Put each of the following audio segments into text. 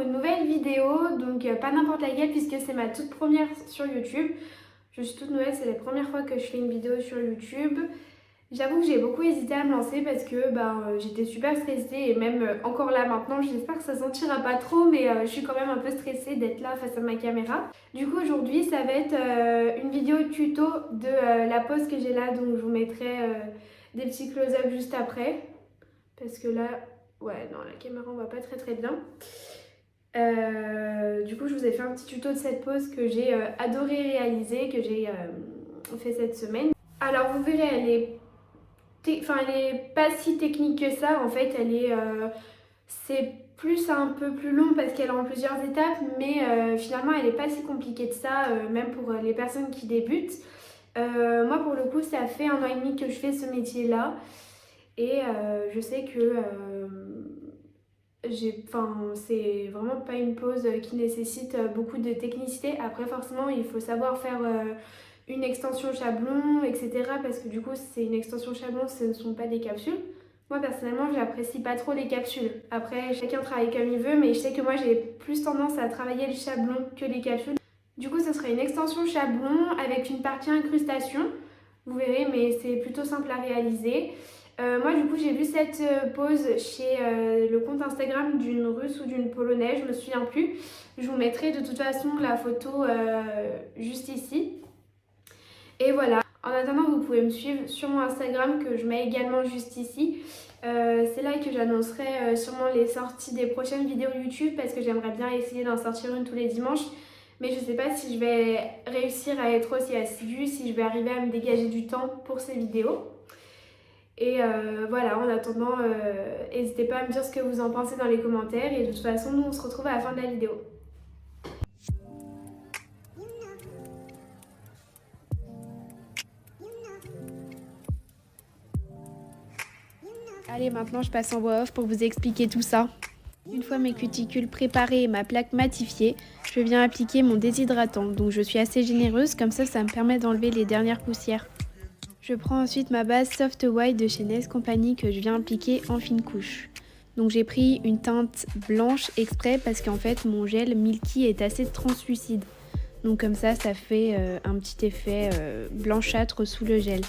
pour une nouvelle vidéo, donc pas n'importe laquelle puisque c'est ma toute première sur YouTube. Je suis toute nouvelle, c'est la première fois que je fais une vidéo sur YouTube. J'avoue que j'ai beaucoup hésité à me lancer parce que j'étais super stressée et même encore là maintenant, j'espère que ça se sentira pas trop, mais je suis quand même un peu stressée d'être là face à ma caméra. Du coup aujourd'hui ça va être une vidéo tuto de la pose que j'ai là, donc je vous mettrai des petits close-up juste après. Parce que là, ouais non la caméra on voit pas très bien. Du coup je vous ai fait un petit tuto de cette pose que j'ai adoré réaliser, que j'ai fait cette semaine. Alors vous verrez, elle est pas si technique que ça. En fait, c'est plus un peu plus long parce qu'elle est en plusieurs étapes, mais finalement, elle est pas si compliquée que ça, même pour les personnes qui débutent. Moi, pour le coup, ça fait 1 an et demi que je fais ce métier-là, et je sais que c'est vraiment pas une pose qui nécessite beaucoup de technicité. Après, forcément, il faut savoir faire une extension chablon, etc. Parce que du coup, c'est une extension chablon, ce ne sont pas des capsules. Moi, personnellement, j'apprécie pas trop les capsules. Après, chacun travaille comme il veut, mais je sais que moi, j'ai plus tendance à travailler le chablon que les capsules. Du coup, ce serait une extension chablon avec une partie incrustation. Vous verrez, mais c'est plutôt simple à réaliser. Moi, du coup, j'ai vu cette pose chez le compte Instagram d'une Russe ou d'une Polonaise, je me souviens plus. Je vous mettrai de toute façon la photo juste ici. Et voilà. En attendant, vous pouvez me suivre sur mon Instagram que je mets également juste ici. C'est là que j'annoncerai sûrement les sorties des prochaines vidéos YouTube parce que j'aimerais bien essayer d'en sortir une tous les dimanches. Mais je sais pas si je vais réussir à être aussi assidue, si je vais arriver à me dégager du temps pour ces vidéos. Et voilà, en attendant, n'hésitez pas à me dire ce que vous en pensez dans les commentaires. Et de toute façon, nous on se retrouve à la fin de la vidéo. Allez, maintenant je passe en voix off pour vous expliquer tout ça. Une fois mes cuticules préparées et ma plaque matifiée, je viens appliquer mon déshydratant. Donc je suis assez généreuse, comme ça me permet d'enlever les dernières poussières. Je prends ensuite ma base Soft White de chez Nails Company que je viens appliquer en fine couche. Donc j'ai pris une teinte blanche exprès parce qu'en fait mon gel Milky est assez translucide. Donc comme ça fait un petit effet blanchâtre sous le gel.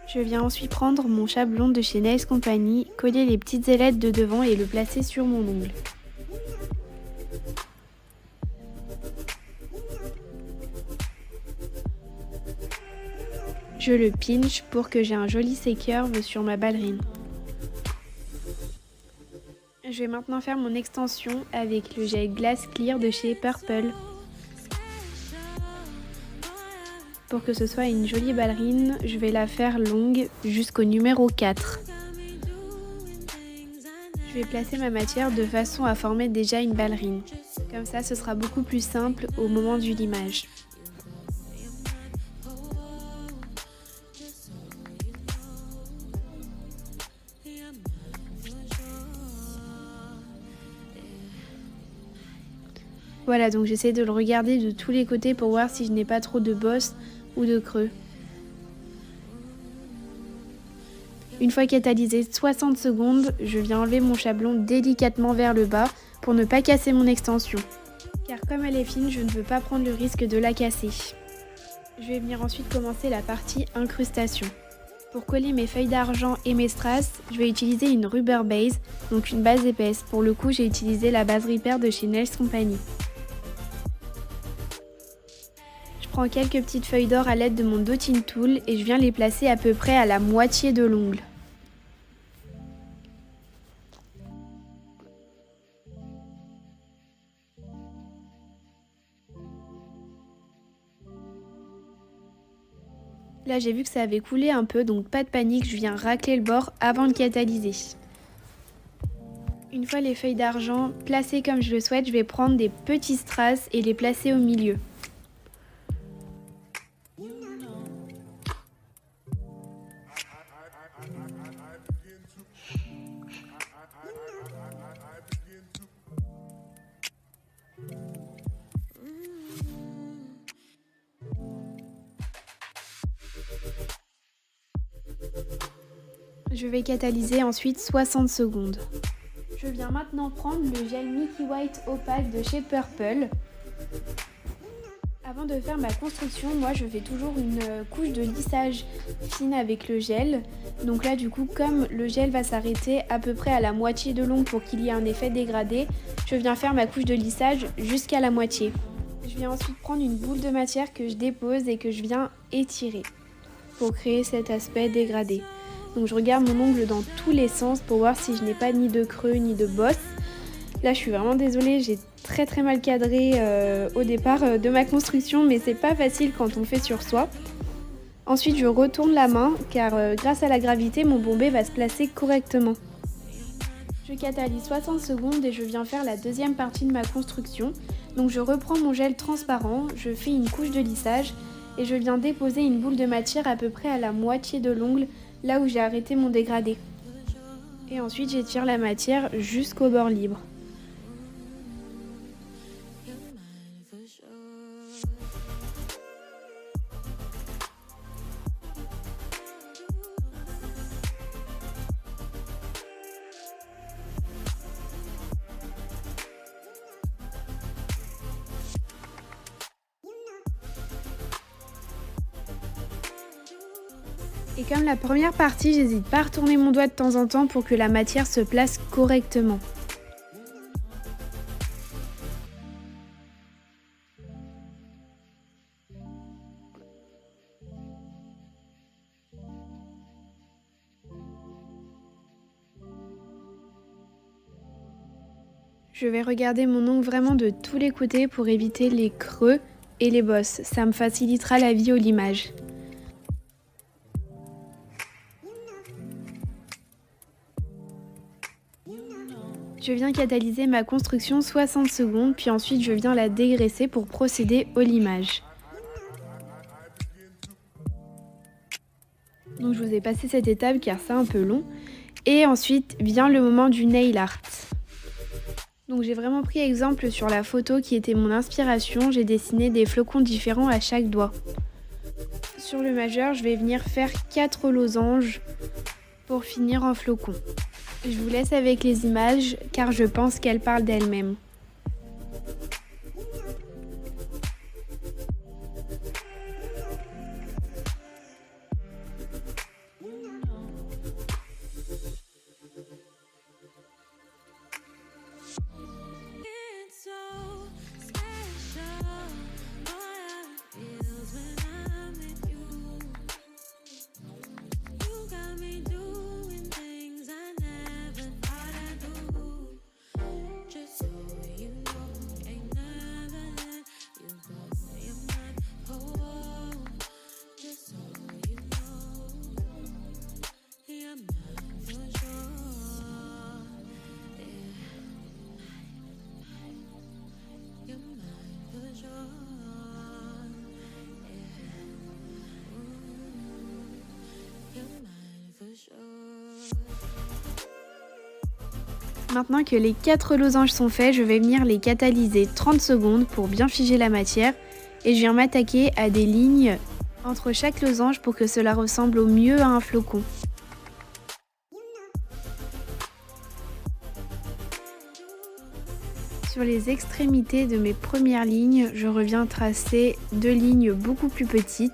Je viens ensuite prendre mon chablon de chez Nails Company, coller les petites ailettes de devant et le placer sur mon ongle. Je le pinch pour que j'ai un joli C-curve sur ma ballerine. Je vais maintenant faire mon extension avec le gel Glass Clear de chez Purple. Pour que ce soit une jolie ballerine, je vais la faire longue jusqu'au numéro 4. Je vais placer ma matière de façon à former déjà une ballerine. Comme ça, ce sera beaucoup plus simple au moment du limage. Voilà, donc j'essaie de le regarder de tous les côtés pour voir si je n'ai pas trop de bosses ou de creux. Une fois catalysé 60 secondes, je viens enlever mon chablon délicatement vers le bas pour ne pas casser mon extension. Car comme elle est fine, je ne veux pas prendre le risque de la casser. Je vais venir ensuite commencer la partie incrustation. Pour coller mes feuilles d'argent et mes strass, je vais utiliser une rubber base, donc une base épaisse. Pour le coup, j'ai utilisé la base Repair de chez Nails Company. Je prends quelques petites feuilles d'or à l'aide de mon dotting tool et je viens les placer à peu près à la moitié de l'ongle. Là j'ai vu que ça avait coulé un peu, donc pas de panique, je viens racler le bord avant de catalyser. Une fois les feuilles d'argent placées comme je le souhaite, je vais prendre des petits strass et les placer au milieu. Je vais catalyser ensuite 60 secondes. Je viens maintenant prendre le gel Milky White opaque de chez Purple. Avant de faire ma construction, moi je fais toujours une couche de lissage fine avec le gel. Donc là du coup, comme le gel va s'arrêter à peu près à la moitié de long pour qu'il y ait un effet dégradé, je viens faire ma couche de lissage jusqu'à la moitié. Je viens ensuite prendre une boule de matière que je dépose et que je viens étirer pour créer cet aspect dégradé. Donc je regarde mon ongle dans tous les sens pour voir si je n'ai pas ni de creux ni de bosse. Là je suis vraiment désolée, j'ai très mal cadré au départ de ma construction, mais c'est pas facile quand on fait sur soi. Ensuite je retourne la main car grâce à la gravité mon bombet va se placer correctement. Je catalyse 60 secondes et je viens faire la deuxième partie de ma construction. Donc je reprends mon gel transparent, je fais une couche de lissage et je viens déposer une boule de matière à peu près à la moitié de l'ongle, là où j'ai arrêté mon dégradé. Et ensuite j'étire la matière jusqu'au bord libre. Et comme la première partie, j'hésite pas à retourner mon doigt de temps en temps pour que la matière se place correctement. Je vais regarder mon ongle vraiment de tous les côtés pour éviter les creux et les bosses. Ça me facilitera la vie au limage. Je viens catalyser ma construction 60 secondes, puis ensuite je viens la dégraisser pour procéder au limage. Donc je vous ai passé cette étape car c'est un peu long. Et ensuite vient le moment du nail art. Donc j'ai vraiment pris exemple sur la photo qui était mon inspiration, j'ai dessiné des flocons différents à chaque doigt. Sur le majeur, je vais venir faire 4 losanges pour finir en flocons. Je vous laisse avec les images car je pense qu'elles parlent d'elles-mêmes. Maintenant que les 4 losanges sont faits, je vais venir les catalyser 30 secondes pour bien figer la matière et je viens m'attaquer à des lignes entre chaque losange pour que cela ressemble au mieux à un flocon. Sur les extrémités de mes premières lignes, je reviens tracer 2 lignes beaucoup plus petites.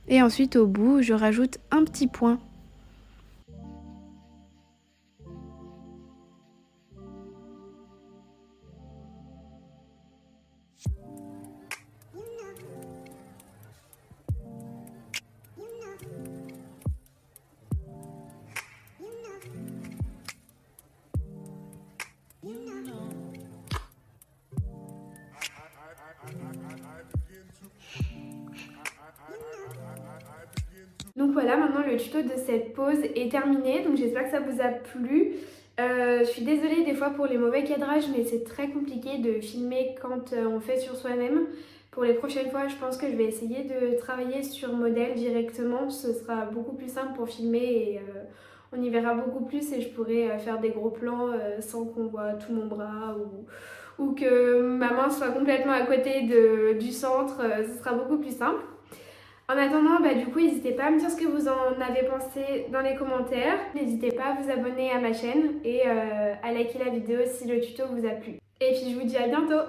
Et ensuite au bout, je rajoute un petit point. Donc voilà, maintenant le tuto de cette pose est terminé, donc j'espère que ça vous a plu. Je suis désolée des fois pour les mauvais cadrages, mais c'est très compliqué de filmer quand on fait sur soi-même. Pour les prochaines fois, je pense que je vais essayer de travailler sur modèle directement, ce sera beaucoup plus simple pour filmer et on y verra beaucoup plus et je pourrai faire des gros plans sans qu'on voit tout mon bras ou que ma main soit complètement à côté du centre, ce sera beaucoup plus simple. En attendant, du coup, n'hésitez pas à me dire ce que vous en avez pensé dans les commentaires. N'hésitez pas à vous abonner à ma chaîne et à liker la vidéo si le tuto vous a plu. Et puis je vous dis à bientôt!